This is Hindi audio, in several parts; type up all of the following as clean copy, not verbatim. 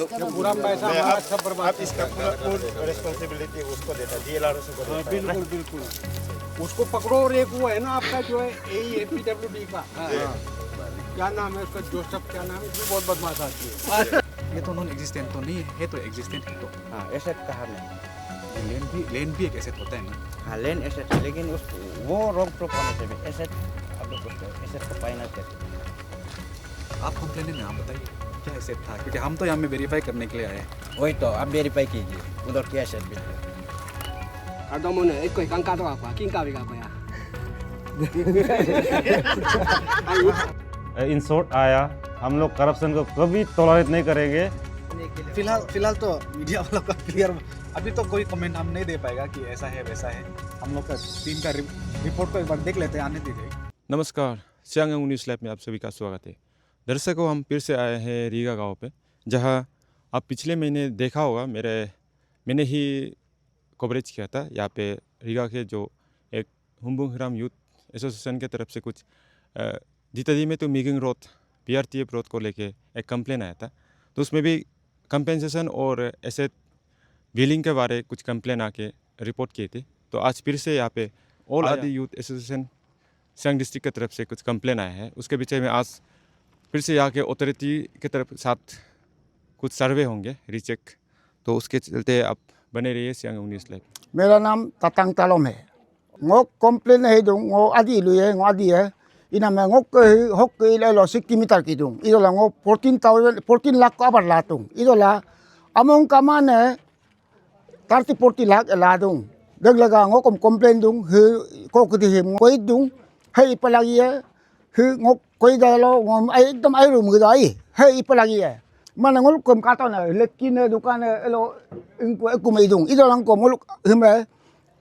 पूरा पैसा हमारा सब बर्बाद आप इसका पूरा रिस्पॉन्सिबिलिटी उसको देता है, DLRO से को देता है। बिल्कुल बिल्कुल उसको पकड़ो। और एक वो है ना आपका जो है APWD का क्या नाम है उसका, जोसेफ क्या नाम है, जो बहुत बदमाश आदमी है। ये तो नॉन एग्जिस्टेंट तो नहीं है तो एग्जिस्टेंट है तो हाँ, एसेट कहा नहीं। लेन भी एक एसेट होता है ना। हाँ, लैंड एसेट है, लेकिन उस वो रॉन्ग प्रूफ होने से भी एसेट आप लोग उसको एसेट को फाइनल करते। आप कंप्लेन में आप बताइए क्या एसेट था, क्योंकि हम तो यहाँ में वेरीफाई करने के लिए आए हैं। वही तो आप वेरीफाई कीजिए उधर क्या एसेट बिल है। Kardomono, ikaw kang kato ako, king kawi ka kuya. In short आया, हम लोग करप्शन को कभी टॉलरेट नहीं करेंगे। फिलहाल तो मीडिया वालों का क्लियर अभी तो कोई कमेंट हम नहीं दे पाएगा कि ऐसा है वैसा है। हम लोग का टीम का रिपोर्ट को एक बार देख लेते हैं, आने दीजिए। नमस्कार, सियांग न्यूज़ लाइव में आप सभी का स्वागत है। दर्शकों, हम फिर से आए हैं रीगा गांव पे, जहां आप पिछले महीने देखा होगा मैंने ही कवरेज किया था। यहाँ पे रीगा के जो एक हुम्बुंग हिराम यूथ एसोसिएशन के तरफ से कुछ जितदी में तो मीगिंग रोड PRTF रोड को लेके एक कंप्लेन आया था। तो उसमें भी कंपेंसेशन और एसेट व्हीलिंग के बारे कुछ कंप्लेन आके रिपोर्ट किए थे। तो आज फिर से यहाँ पे ऑल आदि यूथ एसोसिएशन सियांग डिस्ट्रिक्ट की तरफ से कुछ कंप्लेन आया है। उसके विषय में आज फिर से यहाँ के अथॉरिटी के तरफ साथ कुछ सर्वे होंगे, रीचेक। तो उसके चलते आप बने रहिए सियांग न्यूज़ लाइव। मेरा नाम ततांग तालोम है। ngok komplain है dong ngo adi lu ye ngo adi है ina me ngok hok ke ile lo 60 meter ki dong ido la ngo 14 lakh ko abar la tung ido la among kamane 40 lakh la dong dag laga ngo komplain dong he ko ku di hem ko dong he ipalagi ye he ngok ko da lo ngom ai ekdom ai ru mu dai he ipalagi ye mana ngol kom ka to na lekine dukan elo ingko ku mai dong ido lang ko ngol heme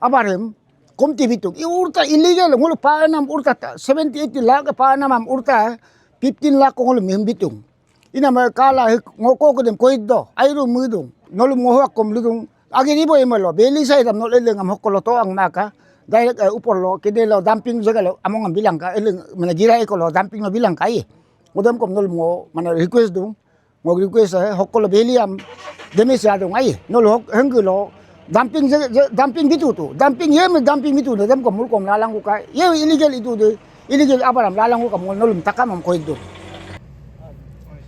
abarem Komti bitung, urta illegal, ngolo pa nam urta 70-80 lakh pa nam urta 15 lakh ngolo mihim bitung. Ina ma kala ngoko ko dem koido, ayro mudung, ngolo ngoho kom ludung. Agi ribo imalo, beli sai dam nol eleng am hokolo to ang maka. Dahil upor lo kede lo dumping jaga lo among ang bilang ka eleng managira ko lo dumping lo bilang kai. Modam kom nol mo mana request dung. Mo request hokolo beli am demis ya dung ai. Nol hok henggulo dumping gitu tu dumping ye me dumping itu de dem ko mul ko lalang ko ka ye illegal itu de illegal abaram lalang ko ka mul nolum takam am ko itu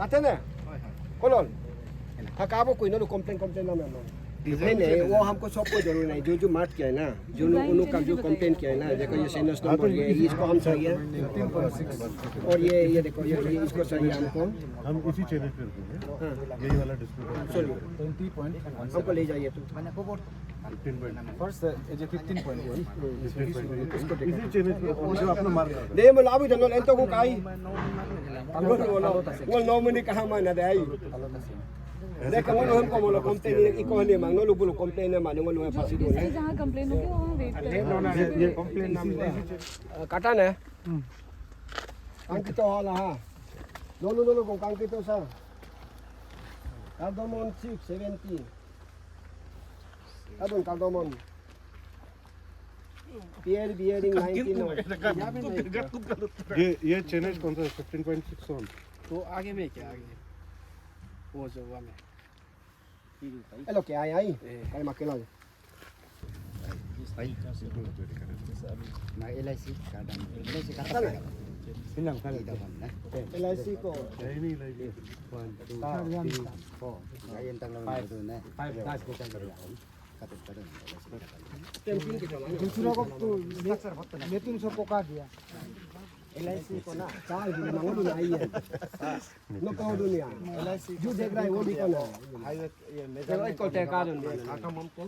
Atene, kolon. Kakabo ko ino complain na naman. नहीं वो हमको सबको जरूर नहीं जो मार्ट किया है ना जो उन्होंने का जो कंप्लेन किया है ना देखो ये सेनस नंबर ये इसको हम चाहिए 13.6 और ये देखो ये इसको चाहिए हम इसी चैनल पे रुकेंगे। यही वाला डिस्प्ले सॉरी 20.1 हमको ले जाइए तो मैंने को फर्स्ट ये 15.1 इसी चैनल पे जो आपने मार्क दे मैं लाभ जनरल एंतो को काई वो नॉमिनी कहां माना दे आई देखो वो हमको बोलो कंप्लेन इको हले मांगनो लो बोलो कंप्लेन माने वो लो फांसी दो जहां कंप्लेन होगी वहां वेट करें। ये कंप्लेन नाम काटा ने अंकितो वाला हां नो को अंकितो सा कार्डोमन 670 अबन कार्डोमन पियर बियरिंग 19 ये चैनल कौन सा 15.6 ऑन तो आगे में क्या आगे वो जो हुआ में es lo que hay ahí hay más que nada LIC को नहीं लगी दूसरों को तो लेकिन सबको काट दिया LIC को ना चार दिन मांगो ना आई है नो कहो दुनिया LIC जो देख रहा है वो भी को ना हाईवे ये मेजर को टेका दे काका मम को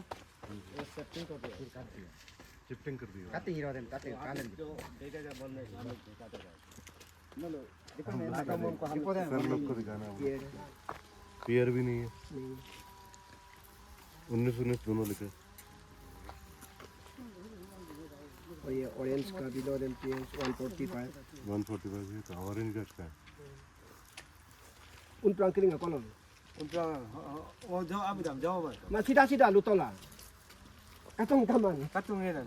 शिफ्टिंग कर दिया काटे हीरो देन काटे काले जो देगा जब बंद नहीं काटे नो देखो मैं काका मम को हम सर लोग को दिखाना है पियर भी नहीं है 19 दोनों लिखे और ये ऑरेंज का बिलो देन PS 145 है तो ऑरेंज का है उन प्लांकिंग का कौन वो जो अब जाओ बस मैं सीधा लुटोला काटूं कामान काटूं ये ना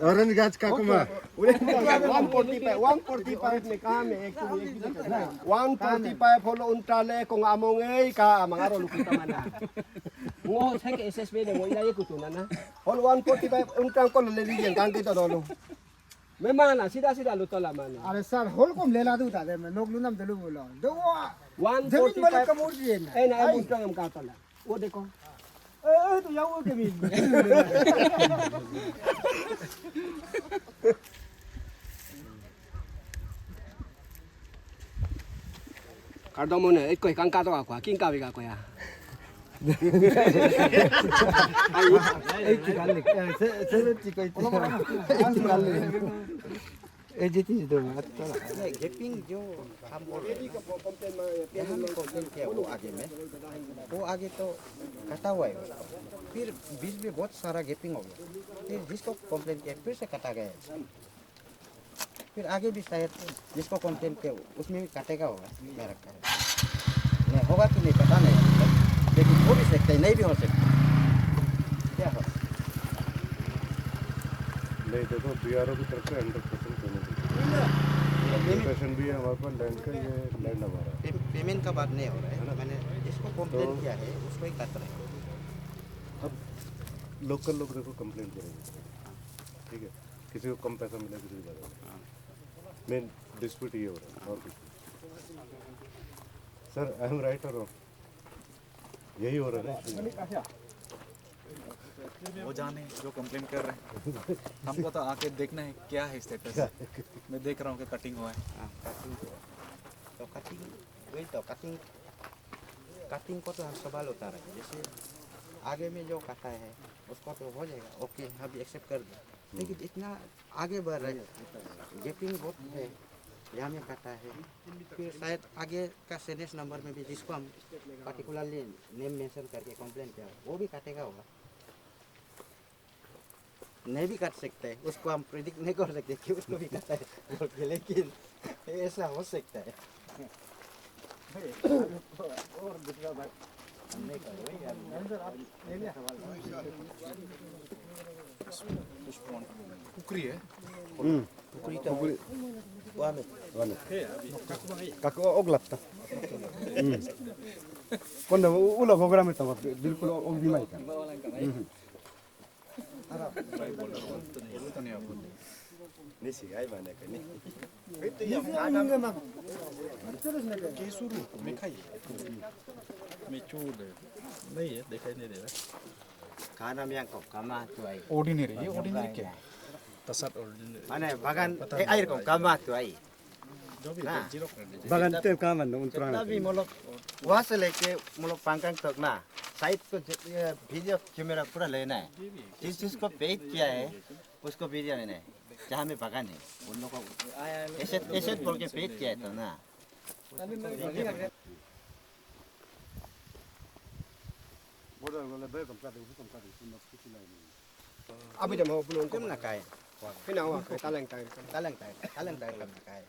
ऑरेंज गाछ का कुमा 145 ni kami actually 145 holo untale kung among ay ka mangaro lukita man na. Ngo sa ke SSB de mo ilay kutunan na. Holo 145 untang ko leliyan kang kita dolo. May mana sida luto laman. अरे सर होल को लेला दू ताले मैं लोग नुनम दलु बोलो दो जमीन 145 वाले कमोड जी ना ay na ay untang am katala. O de ko. तो याओ के भी Kardo mo na ikoy kang kato ako king kawi ka ko ya. नहीं गैपिंग जो हम बोल रहे हैं ना, हम कंप्लेन किया वो आगे में, वो आगे तो कटा हुआ है, फिर बीच में बहुत सारा गैपिंग हो गया, फिर जिसको कंप्लेन किया फिर से कटा गया, फिर आगे भी शायद जिसको कंप्लेन किया उसमें भी काटेगा होगा, मैं रखा है, नहीं होगा कि नहीं पता नहीं, लेकिन हो भी सकता है नहीं भी हो सकता, क्या हो? नहीं देखो बीआरओ की तरफ से 100% पेमेंट भी है हमारे पास लैंड का, ये लैंड हमारा है। पेमेंट का बात नहीं हो रहा है, मैंने जिसको कंप्लेन किया है उसको ही काट रहे हैं। अब लोकल लोग देखो कंप्लेन करेंगे, ठीक है, किसी को कम पैसा मिला किसी को ज़्यादा, मेन डिस्प्यूट ये हो रहा है और कुछ नहीं। सर आई एम राइट और यही हो रहा है। वो जाने जो कंप्लेन कर रहे हैं हमको तो आके देखना है क्या है स्टेटस। मैं देख रहा हूँ कि कटिंग हुआ है। हाँ, तो कटिंग वही तो कटिंग को तो सवाल होता रहा, जैसे आगे में जो काटा है उसको तो हो जाएगा, ओके हम एक्सेप्ट कर दें, लेकिन इतना आगे बढ़ रहा है, गैपिंग बहुत है, यहाँ में काटा है, फिर शायद आगे का सीरियस नंबर में भी जिसको हम पर्टिकुलरली नेम मेंशन करके कंप्लेन किया वो भी काटेगा होगा, नहीं भी काट सकता है, उसको हम प्रेडिक्ट नहीं कर सकते कि उसको भी काटा है बोल के, लेकिन ऐसा हो सकता है। और दूसरा बात हम नहीं कर रहे कुकरी है कुकरी तो वहाँ में काको ओगलाता कोन उला भोगरा में तो बिल्कुल ओगदी माई का निसी आई बने के नहीं खाना में को कमा तो आई ऑर्डिनरी, ये ऑर्डिनरी क्या है? तसर माने बागान आयर को कमा तो आई बागान ते काम न उनतरा तभी मतलब वहाँ से लेके मतलब पांगकांग तक ना साइड को वीडियो कैमरा पूरा लेना है, जिस चीज को पेड किया है उसको वीडियो लेना है, जहाँ में बागान है उन लोगों को एसेट बोल के पेड किया है तो ना Abi de mo bulong ko तुम ना काहे pinawa kay taleng tayo. Talang तायर करना काहे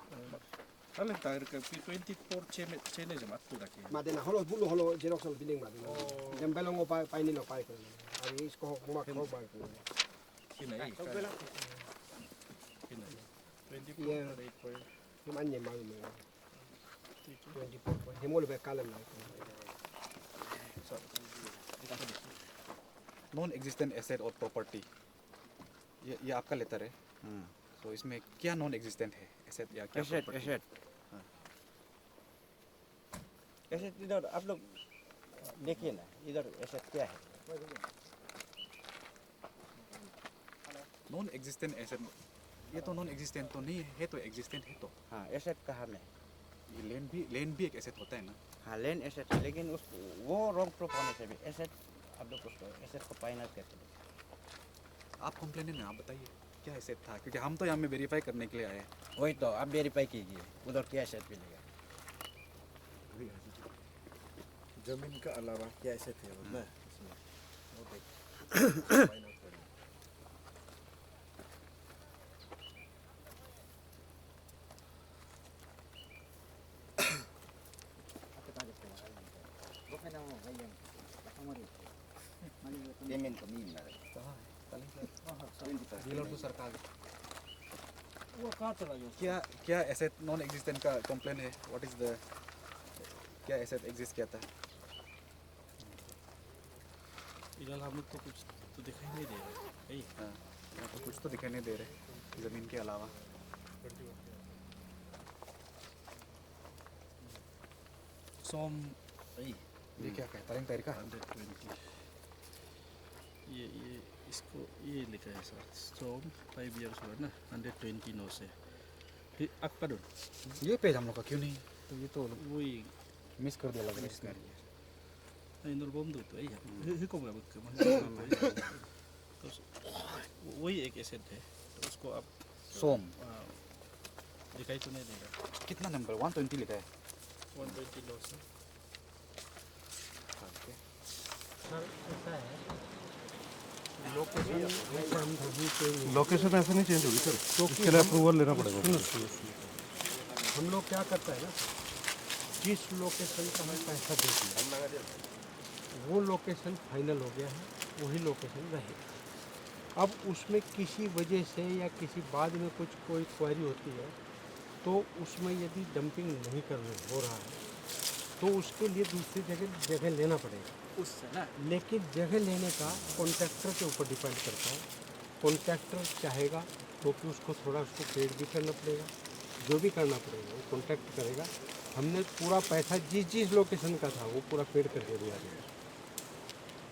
Talent tayo ka 24 chene jam attu dake. Madena holo bulo holo Xerox holo biling madena. Jam belong ko pa ni no pa ko. Abi isko ko mak ko ba ko. Kina i. Kina. 24 8 Himan ye mal mo. 24 himol be kalam na. Non existent asset और प्रॉपर्टी, ये आपका लेटर है, तो इसमें क्या नॉन एग्जिस्टेंट है एसेट या क्या property? एसेट इधर आप लोग देखिए ना, इधर एसेट क्या है, नॉन एग्जिस्टेंट एसेट, ये तो नॉन एग्जिस्टेंट तो नहीं है तो एग्जिस्टेंट है तो हाँ एसेट कहाँ में, ये लैंड भी एक एसेट होता है ना। हाँ लैंड एसेट है, लेकिन उस वो रॉन्ग प्रूफ होने से भी एसेट आप लोग उसको एसेट को फाइनल करते हैं। आप कंप्लेन है ना, आप बताइए क्या एसेट था, क्योंकि हम तो यहाँ में वेरीफाई करने के लिए आए हैं। वही तो आप वेरीफाई कीजिए उधर क्या एसेट मिलेगा। जमीन का अलावा क्या ऐसे थे ना पेमेंट को नहीं मिला डीलर तो सरकार वो कहाँ चला गया? क्या क्या एसेट नॉन एग्जिस्टेंट का कंप्लेन है? व्हाट इज द क्या एसेट एग्जिस्ट किया था? फिलहाल हम लोग को कुछ तो दिखाई नहीं दे रहा है। हाँ, यहाँ तो कुछ तो दिखाई नहीं दे रहे ज़मीन के अलावा। सोम ये क्या कहता है तरीका? 120 ये इसको ये लिखा है सर, सोम 5 years हुआ ना, 120 नो से फिर आपका दो ये पेज हम लोग का क्यों नहीं? तो ये तो वही मिस कर दिया लग रहा है। इंदौर बम दो तो यही को मैं तो वही एक एसेट है, तो उसको आप सोम दिखाई तो नहीं देगा। कितना नंबर 120 लिखा है? 120 नो से लोकेशन ऐसे नहीं चेंज होगी सर, इसके लिए अप्रूवल लेना पड़ेगा। हम लोग क्या करते हैं ना, जिस लोकेशन का हमें पैसा दे दिया वो लोकेशन फाइनल हो गया है, वही लोकेशन रहेगा। अब उसमें किसी वजह से या किसी बाद में कोई क्वेरी होती है तो उसमें यदि डंपिंग नहीं करना हो रहा है तो उसके लिए दूसरी जगह लेना पड़ेगा उससे ना। लेकिन जगह लेने का कॉन्ट्रैक्टर के ऊपर डिपेंड करता है। कॉन्ट्रैक्टर चाहेगा तो कि उसको थोड़ा उसको पेड भी करना पड़ेगा, जो भी करना पड़ेगा वो कॉन्ट्रैक्ट करेगा। हमने पूरा पैसा जिस लोकेशन का था वो पूरा पेड करके दिया गया।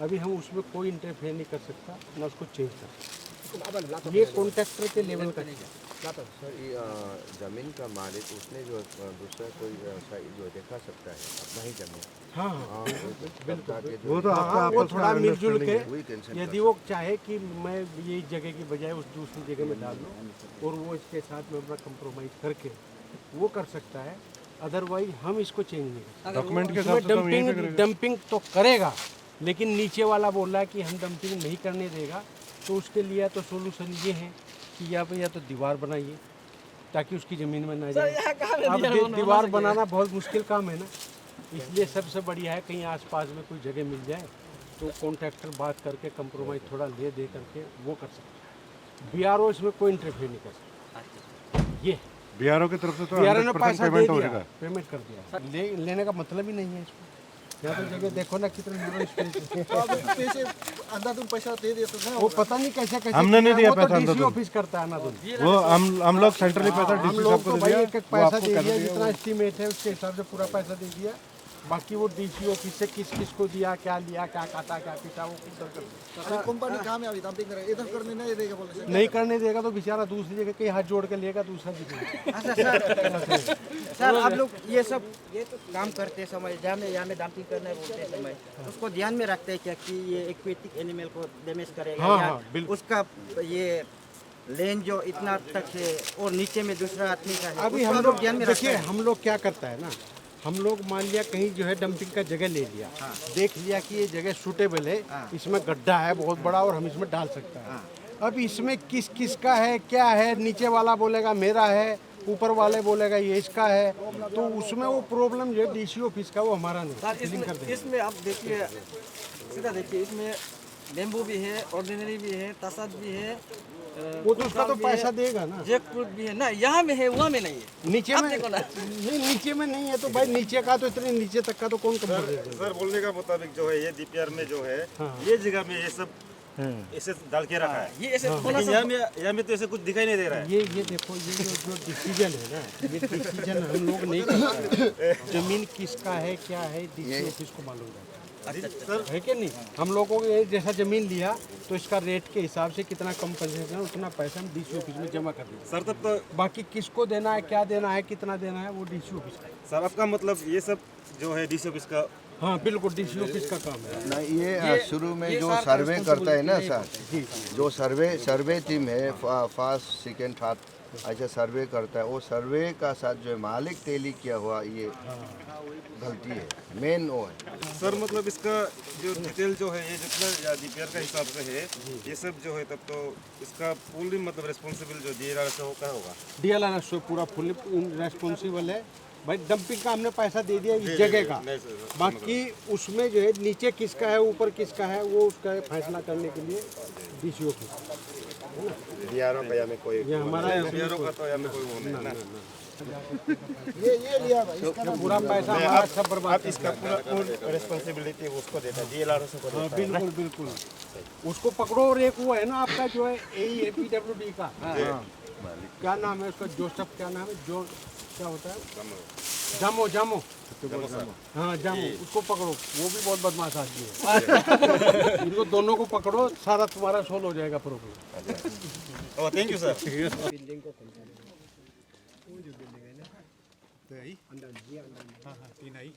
अभी हम उसमें कोई इंटरफेयर नहीं कर सकता, ना उसको चेंज कर सकता। ये कॉन्ट्रैक्टर के लेवल का नहीं है। सर ये जमीन का मालिक उसने जो दूसरा कोई साइड जो देखा सकता है अपना ही जमीन। हाँ वो तो आपका वो आपस का थोड़ा मिलजुल के वही टेंशन यदि वो चाहे कि मैं ये जगह की बजाय उस दूसरी जगह में डाल दूँ और वो इसके साथ में अपना कंप्रोमाइज़ करके वो कर सकता है। अदरवाइज हम इसको चेंज नहीं कर सकते। डॉक्यूमेंट के हिसाब से तो हम यहीं पे करेंगे। डंपिंग तो करेगा, लेकिन नीचे वाला बोल रहा है कि हम डंपिंग नहीं करने देगा, तो उसके लिए तो सोल्यूशन ये है कि या तो दीवार बनाइए ताकि उसकी ज़मीन में ना जाए। अब दीवार बनाना बहुत मुश्किल काम है ना, इसलिए सबसे बढ़िया है कहीं आसपास में कोई जगह मिल जाए तो कॉन्ट्रैक्टर बात करके कंप्रोमाइज़ थोड़ा दे करके वो कर सकता है। बीआरओ इसमें कोई इंटरफेयर नहीं कर सकता। ये बीआरओ की तरफ से तो बीआरओ ने 100% पैसा दे पेमेंट हो दिया, जाएगा। पेमेंट कर दिया, लेने का मतलब ही नहीं है इसको। यहाँ तो जगह देखो ना कितने narrow space है। पैसे अंधाधुन पैसा दे दिया तो ना वो पता नहीं कैसे हमने नहीं दिया वो तो पैसा डीसी अंधाधुन। ऑफिस करता है ना वो हम लोग सेंट्रली पैसा हम डीसी लोग साहब तो को दे भाई दिया, एक वो पैसा आपको दे कैसे दिया दिया जितना एस्टीमेट है उसके हिसाब से पूरा पैसा दे दिया। बाकी वो डीसी ऑफिस से किस को दिया, क्या लिया, क्या काटा, क्या पीटा, वो उधर कर दिया। कंपनी काम है अभी डंपिंग करे इधर करने नहीं देगा बोले। नहीं करने देगा तो बेचारा दूसरी जगह कहीं हाथ जोड़ के लेगा दूसरा जगह। अच्छा सर आप लोग ये तो काम करते समय जहाँ में डंपिंग करना बोलते समय उसको ध्यान में रखते हैं क्या कि ये एक्वेटिक एनिमल को डैमेज करेगा हाँ, या हाँ, बिल्कुल। उसका ये लेन जो इतना तक है और नीचे में दूसरा आदमी का है अभी उसको हम आप लोग ध्यान में रखते देखिए हैं। हम लोग क्या करता है ना, हम लोग मान लिया कहीं जो है डंपिंग का जगह ले लिया, देख लिया कि ये जगह सूटेबल है, इसमें गड्ढा है बहुत बड़ा और हम इसमें डाल सकते हैं। अब इसमें किस का है, क्या है, नीचे वाला बोलेगा मेरा है, ऊपर वाले बोलेगा ये इसका है, तो उसमें वो प्रॉब्लम जो है डीसी ऑफिस का वो हमारा नहीं फीलिंग कर देंगे। इसमें आप देखिए सीधा देखिए इसमें बेम्बू भी है, ऑर्डिनरी भी है, तसद भी है, वो तो उसका तो पैसा देगा ना। जैक फ्रूट भी है ना, यहाँ में है वहाँ में नहीं है। नीचे में देखो ना। नहीं, नीचे में नहीं है तो भाई नीचे का तो इतने नीचे तक का तो कौन कम कर देगा। सर बोलने का मुताबिक जो है ये डीपीआर में जो है ये जगह में ये सब ऐसे डाल के रखा है, ये ऐसे थोड़ा लेकिन सा यहाँ में तो ऐसे कुछ दिखाई नहीं दे रहा है। ये देखो ये जो डिसीजन है ना, ये डिसीजन हम लोग नहीं करते। जमीन किसका है क्या है डीसी ऑफिस को मालूम है कि नहीं। हम लोगों को ये जैसा जमीन लिया तो इसका रेट के हिसाब से कितना कंपनसेशन उतना पैसा हम डीसी ऑफिस में जमा कर देंगे। सर तब तो बाकी किसको देना है, क्या देना है, कितना देना है वो डीसी ऑफिस का। सर आपका मतलब ये सब जो है डीसी ऑफिस का। हाँ बिल्कुल डीसी ऑफिस का काम है। नहीं ये शुरू में जो सर्वे करता है ना सर, जो सर्वे टीम है फर्स्ट सेकंड थर्ड ऐसा सर्वे करता है, वो सर्वे का साथ जो मालिक टेली किया हुआ ये गलती है, मेन वो है। सर मतलब इसका जो डिटेल जो है ये जितना डीपीआर का हिसाब से है ये सब जो है, तब तो इसका पूरी मतलब रिस्पॉन्सिबल जो डीआरआर से होगा होगा। डीएलआर से पूरा फुल रेस्पॉन्सिबल है भाई। डंपिंग का हमने पैसा दे दिया इस जगह का, बाकी उसमें जो है नीचे किसका है ऊपर किसका है वो उसका फैसला करने के लिए डीसी ऑफिस। बिहार का में कोई ये हमारा बिहारों का तो यहाँ में कोई वो नहीं ना ये लिया भाई इसका पूरा पैसा हमारा सब बर्बाद आप इसका पूरा रिस्पॉन्सिबिलिटी उसको देता है DLR को देता है बिल्कुल बिल्कुल उसको पकड़ो। और एक वो है ना आपका जो है APWD का क्या नाम है उसका, जोसेफ क्या नाम है, जो क्या होता है, जामो जामो हाँ जामो, उसको पकड़ो, वो भी बहुत बदमाश आदमी है। इनको दोनों को पकड़ो, सारा तुम्हारा सोल्व हो जाएगा problem. Oh thank you sir building को वो जो बिल्डिंग है ना अंदर जी अंदर हाँ हाँ 3 आई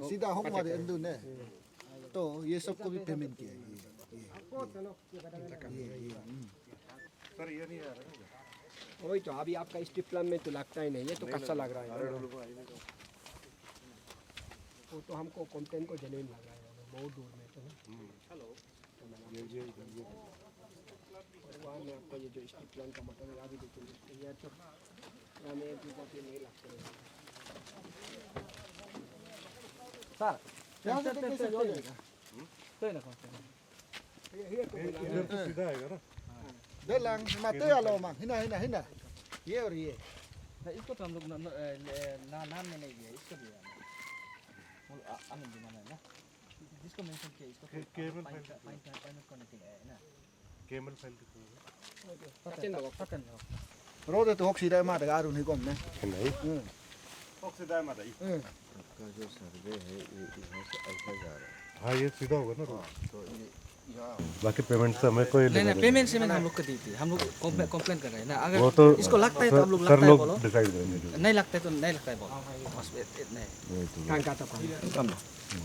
सीधा हो हमारे अंदर ने तो ये सबको भी पेमेंट किया ये सर ये नहीं आ रहा वही तो अभी आपका स्टील प्लान में तो लगता ही नहीं, ये तो कच्चा लग रहा है। वो तो हमको कंप्लेन को जेन्युइन लग रहा है बहुत दूर में तो। हेलो और वहाँ में आपका ये जो स्टील प्लान का मटेरियल अभी देखिए ये तो हमें एक कॉपी नहीं लगता है सर यहाँ से कैसे जोड़ेगा तो ना कौन ये तो इधर तो सीधा आएगा ना दे लांग माते आलो मांग हिना हिना हिना ये और ये इसको तो हम लोग नाम में नहीं दिया, इसको दिया आनंद दिमाना है ना, जिसको मेंशन किया इसको केबल फाइन करने के लिए है ना केबल फाइल पतन रोड तो हॉक्सी दे मार गारू नहीं कम ने नहीं ऑक्सीदा माता ही का जो सर्वे है ये यहाँ से ऐसा जा रहा है हाँ ये सीधा होगा ना तो ये यहाँ बाकी पेमेंट से हमें कोई नहीं पेमेंट से हम लोग को दी थी, हम लोग कंप्लेन कर रहे हैं ना। अगर वो तो इसको लगता है तो हम लोग सर लगता है लोग बोलो, डिसाइड करेंगे जो नहीं लगता है तो नहीं लगता है बोलो बस इतना है। kan kata kau kamu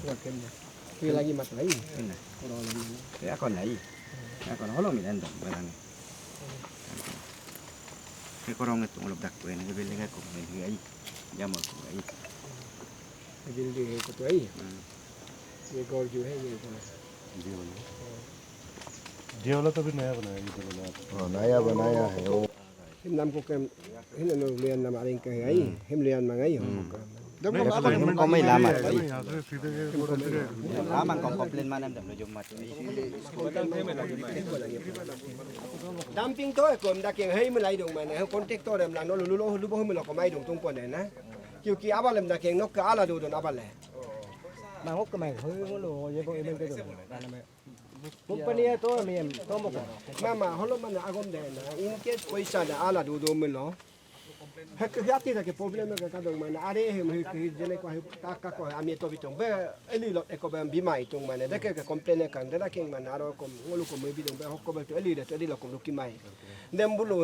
buat kemnya ini lagi mat lagi ini ya kon lagi ya kon holo mi anda barang cái con itu ngulap dak tuh ini bilang aku ini ai jam aku ai building है तो आई ये गौर जो है ये ये वाला तो भी नया बनाया ये वाला हाँ नया बनाया है वो हम नाम को कम हिन नो लियन नाम आरिंग के आई हम लियन मंगाई हम có mấy làm à यहाँ से सीधे làm bằng còn complain mà em đâm nó dùng mặt dumping तो है कोम डाके है में लाई दong माने कांटेक्ट तो हम ला नो लुलो लुबो हम लो कमाई दong तुम पने ना क्योंकि आबाल हम डाके नो का आला दो दोन आबाल है mà hút cái mày hơi có lồ vậy bọn em cái đồ này mày company to em to một mà holo man agom de na in case paisa na ala do do mình lo hay cái gati là cái problem cái cái đồng mà are hem cái jene ko ta ko ami to bitong be eli lot e ko be bi mai tung mà để cái complain kan de la king man aro ko ngolu ko me bi dong be hokko be to eli de to eli lo ko lu ki mai dem bulu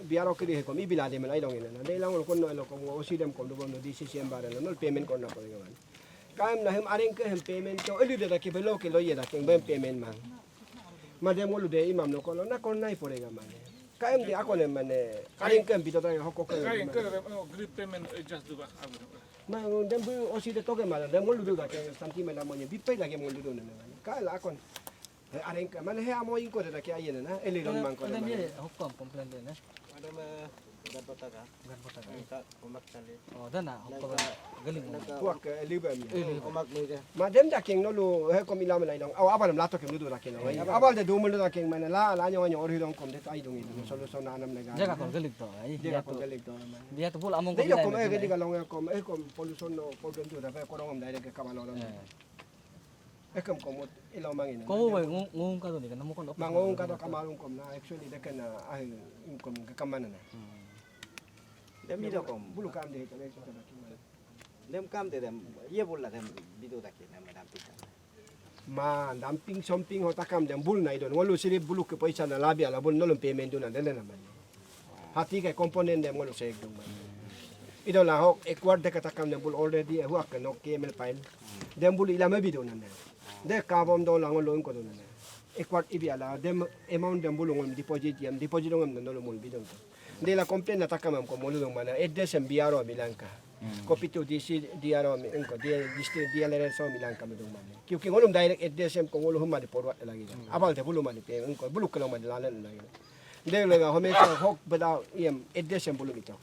biaro ke de ko mi bila de me lai dong na de lang ko no lo ko o si dem ko do no di si sem bare no payment ko na ko ga kaim na hem aring ke hem payment to eli de ke belo ke lo ye da ke be payment mang mà dem ngolu de imam no ko lo na kon nai porega mane kaim di ako ne mane aring ke bito ta hokko ke grip payment just do mà dem bu osi de toke mala dem ngolu do da ke santi me la mo ni bipai la ke ngolu do ne ka la kon aring ke mane he amo in ko de da ke ayena na eli don man ko dan dia hukum komplain dia na ada ganpota ka minta komak tali oh dan na hukum galing puak eli ba mi komak ni de mà dem da ke ngolu he ko mi la me lai dong aw abal la to ke lu do da ke no abal de do mo do da ke mane la nyo nyo ori dong kom de tai dong ni solution na nam lega jaga kon galing to ai dia ko galing to dia tu pul among ko dia ko me ke diga long ko e ko pollution no problem to da ko dong dai de ke kamalo no e kam ko mo ilaw mangin ko mo ngong ka do ni kan mo kon mangong ka do kamalong kom na actually de kana ay kom ka kamana na dem đi đâu còn bulu kam de ka le ko da ki dem cam thì dem ye bol là dem video đặc biệt mà làm tích ma damping something ho takam dem bul nai don ngolu siri bulu ke paisa na labi ala bul no payment do na de na man hati ke component dem ngolu se dum man ido la hok ekward de ka takam dem bul already hu ak no kml file dem bul ila ma video na de ka bom do la ngolu ko do na ekward ibi ala dem amount dem bul ngom deposit ngom no lo mul bidon de la complaint na takam ko mulu do man address em biaro bilanka copy to DC diaro mi ko dia district dia lere so milang kami dong mane kyunki ngolum direct address em ko ngolum ma de forward lagi abal de bulu mane pe ko bulu kalo ma de lalan lagi de le ga home ko hok beda em address em bulu bitaw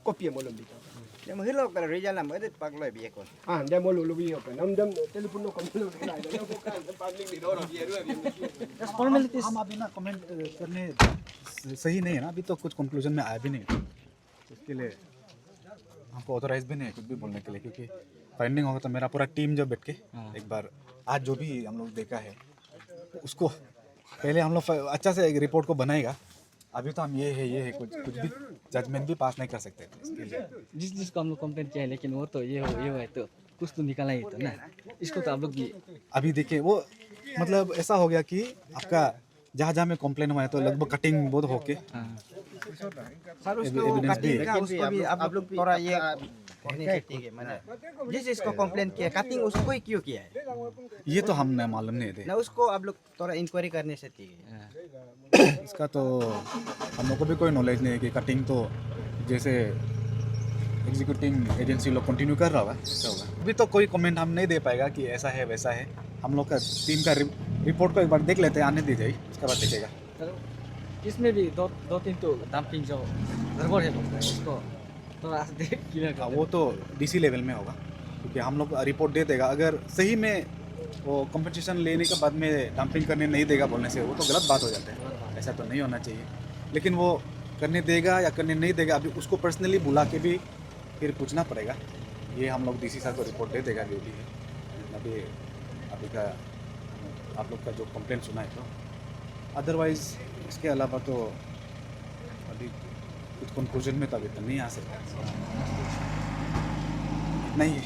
copy em bulu bitaw Dia menghilau kalau Rizal nama itu pakai biaya kon. Ah, dia mau lebih apa? Nam telefon no komplain lain. Dia bukan public di dorong dia dua dia. Formalities हम अभी ना कमेंट करने सही नहीं है ना, अभी तो कुछ कंक्लूजन में आया भी नहीं, इसके लिए हमको ऑथराइज भी नहीं है कुछ भी बोलने के लिए, क्योंकि फाइंडिंग होगा तो मेरा पूरा टीम जब बैठ के एक बार आज जो भी हम लोग देखा है उसको पहले हम लोग अच्छा से एक रिपोर्ट को बनाएगा। अभी तो हम ये है कुछ भी जजमेंट भी पास नहीं कर सकते थे इसके लिए। जिसको हम लोग कंप्लेन किया है, लेकिन वो तो ये हो है तो कुछ तो निकाला ही तो ना, इसको तो आप लोग भी अभी देखिए वो मतलब ऐसा हो गया कि आपका जहाँ में कंप्लेन हुआ है तो लगभग कटिंग बहुत होके सर उसको कटिंग का उसको भी आप लोग थोड़ा ये कहने से ठीक है, मैंने जिस इसको कंप्लेन किया कटिंग उसको ही क्यों किया है ये तो हमने मालूम नहीं थे ना, उसको आप लोग थोड़ा इंक्वायरी करने से ठीक है। इसका तो हम लोग को भी कोई नॉलेज नहीं है कि कटिंग तो जैसे एग्जीक्यूटिंग एजेंसी लोग कंटिन्यू कर रहा होगा ऐसा होगा। अभी तो कोई कमेंट हम नहीं दे पाएगा कि ऐसा है वैसा है, हम लोग का टीम का रिपोर्ट को एक बार देख लेते हैं, आने दी जाए उसके बाद देखेगा। इसमें भी दो तीन तो डंपिंग जो गड़बड़ है उसको थोड़ा क्लियर कर। वो तो डीसी लेवल में होगा, क्योंकि हम लोग रिपोर्ट दे देगा, अगर सही में वो कंपनसेशन लेने के बाद में डंपिंग करने नहीं देगा बोलने से वो तो गलत बात हो जाता है, ऐसा तो नहीं होना चाहिए। लेकिन वो करने देगा या करने नहीं देगा अभी उसको पर्सनली बुला के भी फिर पूछना पड़ेगा, ये हम लोग डीसी सर को रिपोर्ट दे देगा जो भी है। अभी का आप लोग का जो कंप्लेंट सुना है तो अदरवाइज इसके अलावा तो अभी कुछ कंक्लूजन में तो अभी तक नहीं आ सकता, नहीं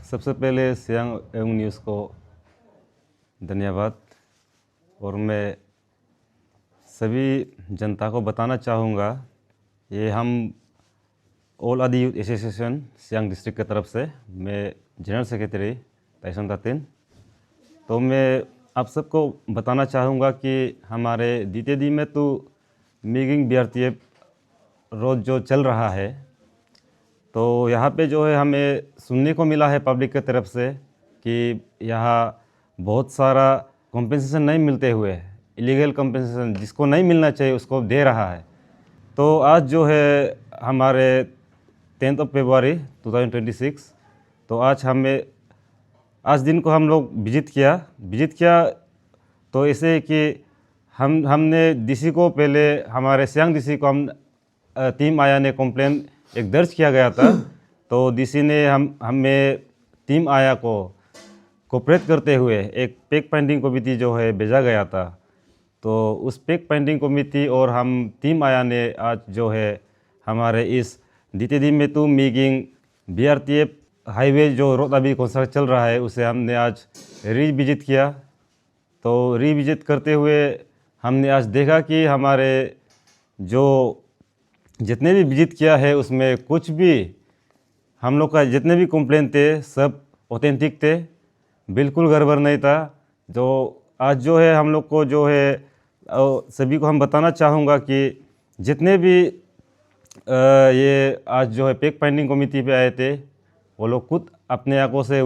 सबसे पहले सियांग एवं न्यूज़ को धन्यवाद, और मैं सभी जनता को बताना चाहूँगा, ये हम ऑल आदि यूथ एसोसिएशन सियांग डिस्ट्रिक्ट की तरफ से मैं जनरल सेक्रेटरी ताइसन तातिन, तो मैं आप सबको बताना चाहूँगा कि हमारे DTD में तो मीगिंग BRTF रोज़ जो चल रहा है, तो यहाँ पे जो है हमें सुनने को मिला है पब्लिक की तरफ से कि यहाँ बहुत सारा कॉम्पेंसेशन नहीं मिलते हुए, इलीगल कॉम्पेंसेशन जिसको नहीं मिलना चाहिए उसको दे रहा है। तो आज जो है हमारे 10 फरवरी 2026, तो आज दिन को हम लोग विजिट किया तो ऐसे कि हमने डीसी को पहले हमारे सियांग डीसी को टीम आया ने कंप्लेन एक दर्ज किया गया था, तो डीसी ने हमें टीम आया को कोऑपरेट करते हुए एक पैक फाइंडिंग कमेटी जो है भेजा गया था। तो उस पैक फाइंडिंग कमेटी और हम टीम आया ने आज जो है हमारे इस DTD में तो मीगिंग BRTF हाईवे जो रोड अभी कंस्ट्रक्शन चल रहा है उसे हमने आज रीविजिट किया। तो रीविजिट करते हुए हमने आज देखा कि हमारे जो जितने भी विजिट किया है उसमें कुछ भी हम लोग का जितने भी कंप्लेन थे सब ऑथेंटिक थे, बिल्कुल गड़बड़ नहीं था। जो आज जो है हम लोग को जो है सभी को हम बताना चाहूँगा कि जितने भी ये आज जो है पैक फाइंडिंग कमेटी पे आए थे वो लोग खुद अपने आंखों से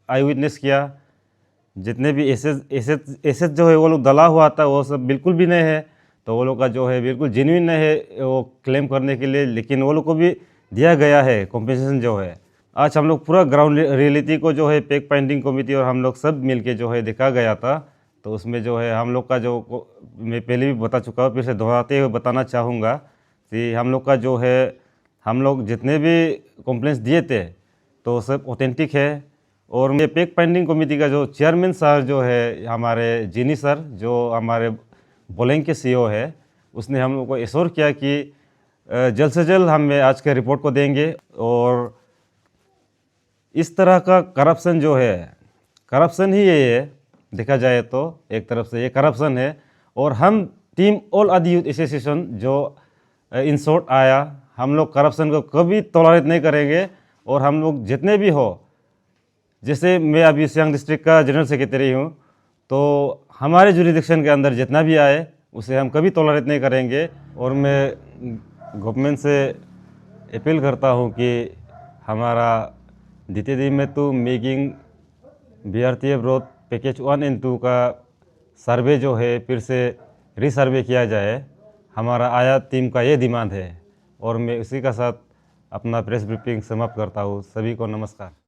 आई विटनेस किया, जितने भी एसेट जो है वो लोग दला हुआ था वो सब बिल्कुल भी नहीं है, तो वो लोग का जो है बिल्कुल जेन्युइन नहीं है वो क्लेम करने के लिए, लेकिन वो लोग को भी दिया गया है कॉम्पेंसेशन जो है। आज हम लोग पूरा ग्राउंड रियलिटी को जो है पैक फाइंडिंग कमेटी और हम लोग सब मिल के जो है देखा गया था। तो उसमें जो है हम लोग का जो मैं पहले भी बता चुका हूँ, फिर से दोहराते हुए बताना चाहूँगा कि हम लोग का जो है हम लोग जितने भी कंप्लेंट्स दिए थे तो सब ऑथेंटिक है। और ये पैक फाइंडिंग कमेटी का जो चेयरमैन सर जो है हमारे जीनी सर जो हमारे बोलेंग के CEO है, उसने हम लोग को एश्योर किया कि जल्द से जल्द हमें आज के रिपोर्ट को देंगे। और इस तरह का करप्शन जो है, करप्शन ही ये है देखा जाए तो, एक तरफ से ये करप्शन है। और हम टीम ऑल आदि यूथ एसोसिएशन जो इन शॉर्ट आया, हम लोग करप्शन को कभी टॉलरेट नहीं करेंगे। और हम लोग जितने भी हो, जैसे मैं अभी सियांग डिस्ट्रिक्ट का जनरल सेक्रेटरी हूँ, तो हमारे जुरिडिक्शन के अंदर जितना भी आए उसे हम कभी टॉलरेट नहीं करेंगे। और मैं गवर्नमेंट से अपील करता हूँ कि हमारा DTD में तो मेकिंग BRTF रोड पैकेज 1 और 2 का सर्वे जो है फिर से रीसर्वे किया जाए। हमारा आयात टीम का ये डिमांड है और मैं उसी का साथ अपना प्रेस ब्रीफिंग समाप्त करता हूँ। सभी को नमस्कार।